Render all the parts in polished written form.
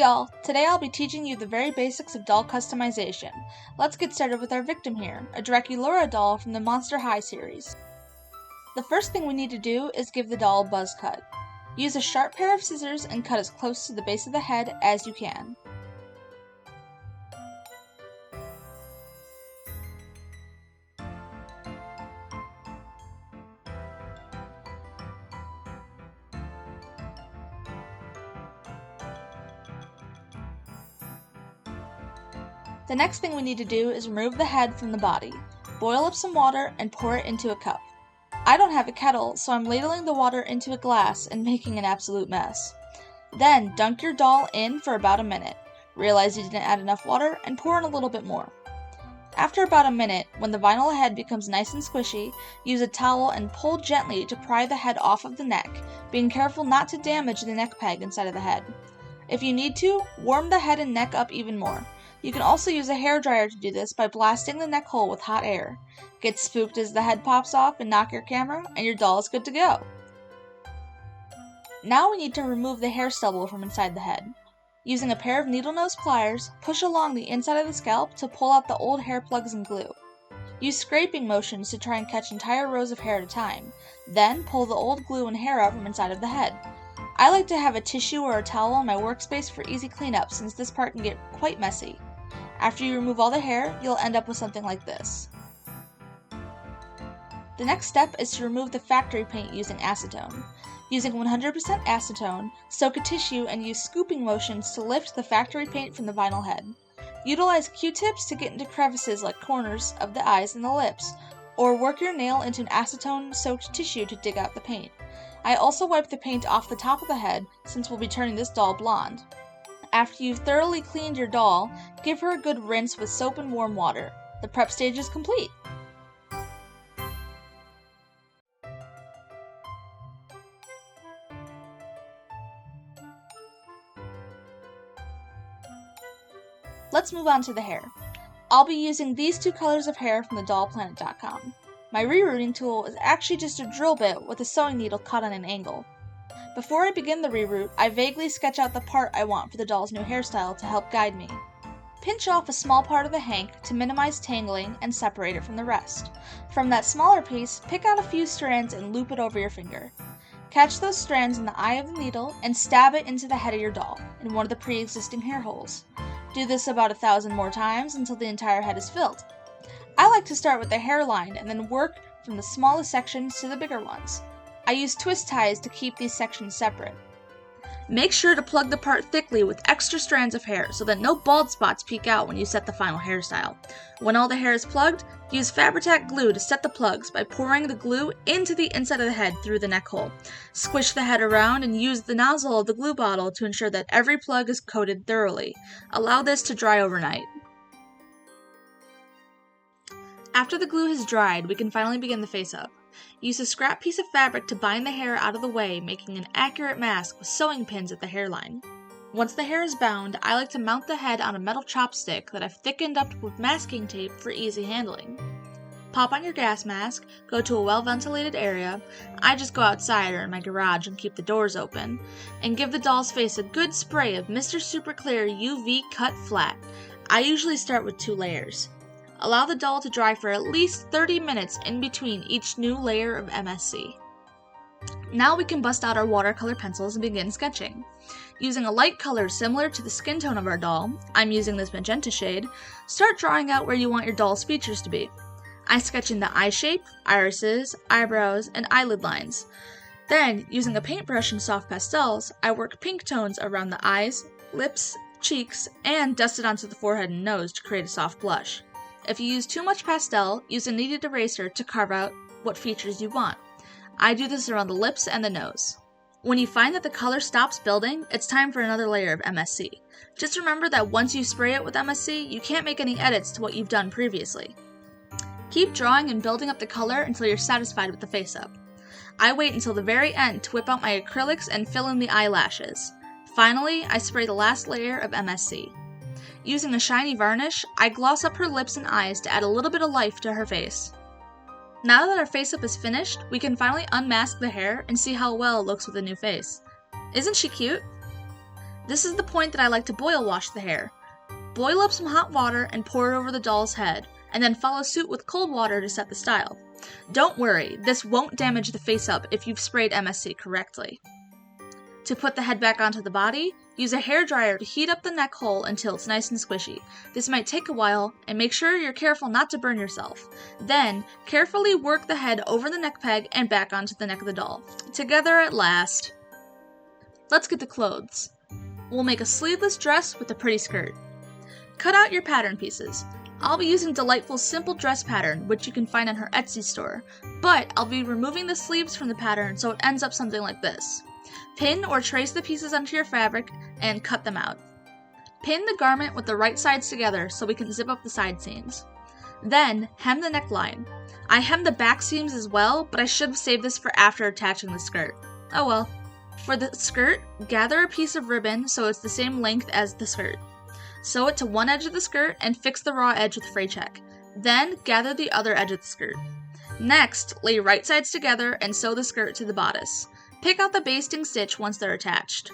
Hey y'all, today I'll be teaching you the very basics of doll customization. Let's get started with our victim here, a Draculaura doll from the Monster High series. The first thing we need to do is give the doll a buzz cut. Use a sharp pair of scissors and cut as close to the base of the head as you can. The next thing we need to do is remove the head from the body. Boil up some water and pour it into a cup. I don't have a kettle, so I'm ladling the water into a glass and making an absolute mess. Then dunk your doll in for about a minute. Realize you didn't add enough water and pour in a little bit more. After about a minute, when the vinyl head becomes nice and squishy, use a towel and pull gently to pry the head off of the neck, being careful not to damage the neck peg inside of the head. If you need to, warm the head and neck up even more. You can also use a hairdryer to do this by blasting the neck hole with hot air. Get spooked as the head pops off and knock your camera, and your doll is good to go. Now we need to remove the hair stubble from inside the head. Using a pair of needle nose pliers, push along the inside of the scalp to pull out the old hair plugs and glue. Use scraping motions to try and catch entire rows of hair at a time. Then pull the old glue and hair out from inside of the head. I like to have a tissue or a towel on my workspace for easy cleanup since this part can get quite messy. After you remove all the hair, you'll end up with something like this. The next step is to remove the factory paint using acetone. Using 100% acetone, soak a tissue and use scooping motions to lift the factory paint from the vinyl head. Utilize Q-tips to get into crevices like corners of the eyes and the lips, or work your nail into an acetone-soaked tissue to dig out the paint. I also wipe the paint off the top of the head since we'll be turning this doll blonde. After you've thoroughly cleaned your doll, give her a good rinse with soap and warm water. The prep stage is complete. Let's move on to the hair. I'll be using these two colors of hair from thedollplanet.com. My rerouting tool is actually just a drill bit with a sewing needle cut on an angle. Before I begin the reroute, I vaguely sketch out the part I want for the doll's new hairstyle to help guide me. Pinch off a small part of the hank to minimize tangling and separate it from the rest. From that smaller piece, pick out a few strands and loop it over your finger. Catch those strands in the eye of the needle and stab it into the head of your doll, in one of the pre-existing hair holes. Do this about 1,000 more times until the entire head is filled. I like to start with the hairline and then work from the smallest sections to the bigger ones. I use twist ties to keep these sections separate. Make sure to plug the part thickly with extra strands of hair so that no bald spots peek out when you set the final hairstyle. When all the hair is plugged, use Fabri-Tac glue to set the plugs by pouring the glue into the inside of the head through the neck hole. Squish the head around and use the nozzle of the glue bottle to ensure that every plug is coated thoroughly. Allow this to dry overnight. After the glue has dried, we can finally begin the face-up. Use a scrap piece of fabric to bind the hair out of the way, making an accurate mask with sewing pins at the hairline. Once the hair is bound, I like to mount the head on a metal chopstick that I've thickened up with masking tape for easy handling. Pop on your gas mask, go to a well-ventilated area, I just go outside or in my garage and keep the doors open, and give the doll's face a good spray of Mr. Super Clear UV Cut Flat. I usually start with 2 layers. Allow the doll to dry for at least 30 minutes in between each new layer of MSC. Now we can bust out our watercolor pencils and begin sketching. Using a light color similar to the skin tone of our doll, I'm using this magenta shade, start drawing out where you want your doll's features to be. I sketch in the eye shape, irises, eyebrows, and eyelid lines. Then, using a paintbrush and soft pastels, I work pink tones around the eyes, lips, cheeks, and dust it onto the forehead and nose to create a soft blush. If you use too much pastel, use a kneaded eraser to carve out what features you want. I do this around the lips and the nose. When you find that the color stops building, it's time for another layer of MSC. Just remember that once you spray it with MSC, you can't make any edits to what you've done previously. Keep drawing and building up the color until you're satisfied with the face-up. I wait until the very end to whip out my acrylics and fill in the eyelashes. Finally, I spray the last layer of MSC. Using a shiny varnish, I gloss up her lips and eyes to add a little bit of life to her face. Now that our face-up is finished, we can finally unmask the hair and see how well it looks with a new face. Isn't she cute? This is the point that I like to boil wash the hair. Boil up some hot water and pour it over the doll's head, and then follow suit with cold water to set the style. Don't worry, this won't damage the face-up if you've sprayed MSC correctly. To put the head back onto the body, use a hairdryer to heat up the neck hole until it's nice and squishy. This might take a while, and make sure you're careful not to burn yourself. Then, carefully work the head over the neck peg and back onto the neck of the doll. Together at last. Let's get to clothes. We'll make a sleeveless dress with a pretty skirt. Cut out your pattern pieces. I'll be using Delightful's simple dress pattern, which you can find on her Etsy store, but I'll be removing the sleeves from the pattern so it ends up something like this. Pin or trace the pieces onto your fabric and cut them out. Pin the garment with the right sides together so we can zip up the side seams. Then, hem the neckline. I hemmed the back seams as well, but I should have saved this for after attaching the skirt. Oh well. For the skirt, gather a piece of ribbon so it's the same length as the skirt. Sew it to one edge of the skirt and fix the raw edge with fray check. Then, gather the other edge of the skirt. Next, lay right sides together and sew the skirt to the bodice. Pick out the basting stitch once they're attached.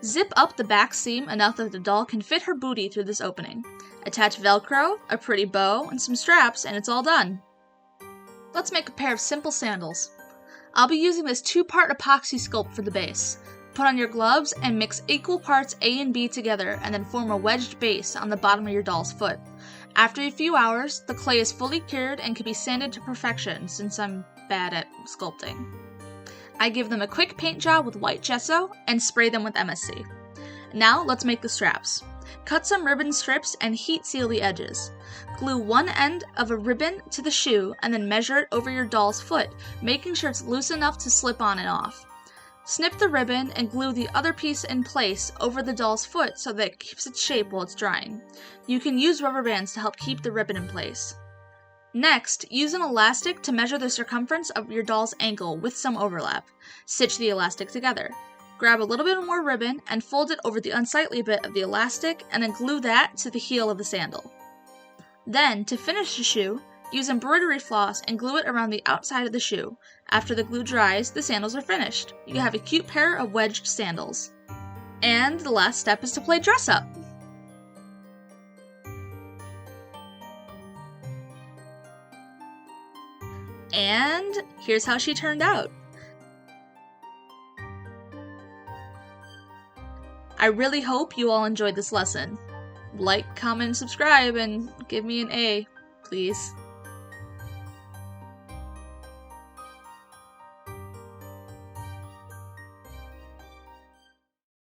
Zip up the back seam enough that the doll can fit her booty through this opening. Attach Velcro, a pretty bow, and some straps, and it's all done. Let's make a pair of simple sandals. I'll be using this 2-part epoxy sculpt for the base. Put on your gloves and mix equal parts A and B together and then form a wedged base on the bottom of your doll's foot. After a few hours, the clay is fully cured and can be sanded to perfection since I'm bad at sculpting. I give them a quick paint job with white gesso and spray them with MSC. Now let's make the straps. Cut some ribbon strips and heat seal the edges. Glue one end of a ribbon to the shoe and then measure it over your doll's foot, making sure it's loose enough to slip on and off. Snip the ribbon and glue the other piece in place over the doll's foot so that it keeps its shape while it's drying. You can use rubber bands to help keep the ribbon in place. Next, use an elastic to measure the circumference of your doll's ankle with some overlap. Stitch the elastic together. Grab a little bit more ribbon and fold it over the unsightly bit of the elastic and then glue that to the heel of the sandal. Then, to finish the shoe, use embroidery floss and glue it around the outside of the shoe. After the glue dries, the sandals are finished. You have a cute pair of wedged sandals. And the last step is to play dress up. And here's how she turned out. I really hope you all enjoyed this lesson. Like, comment, and subscribe, and give me an A, please.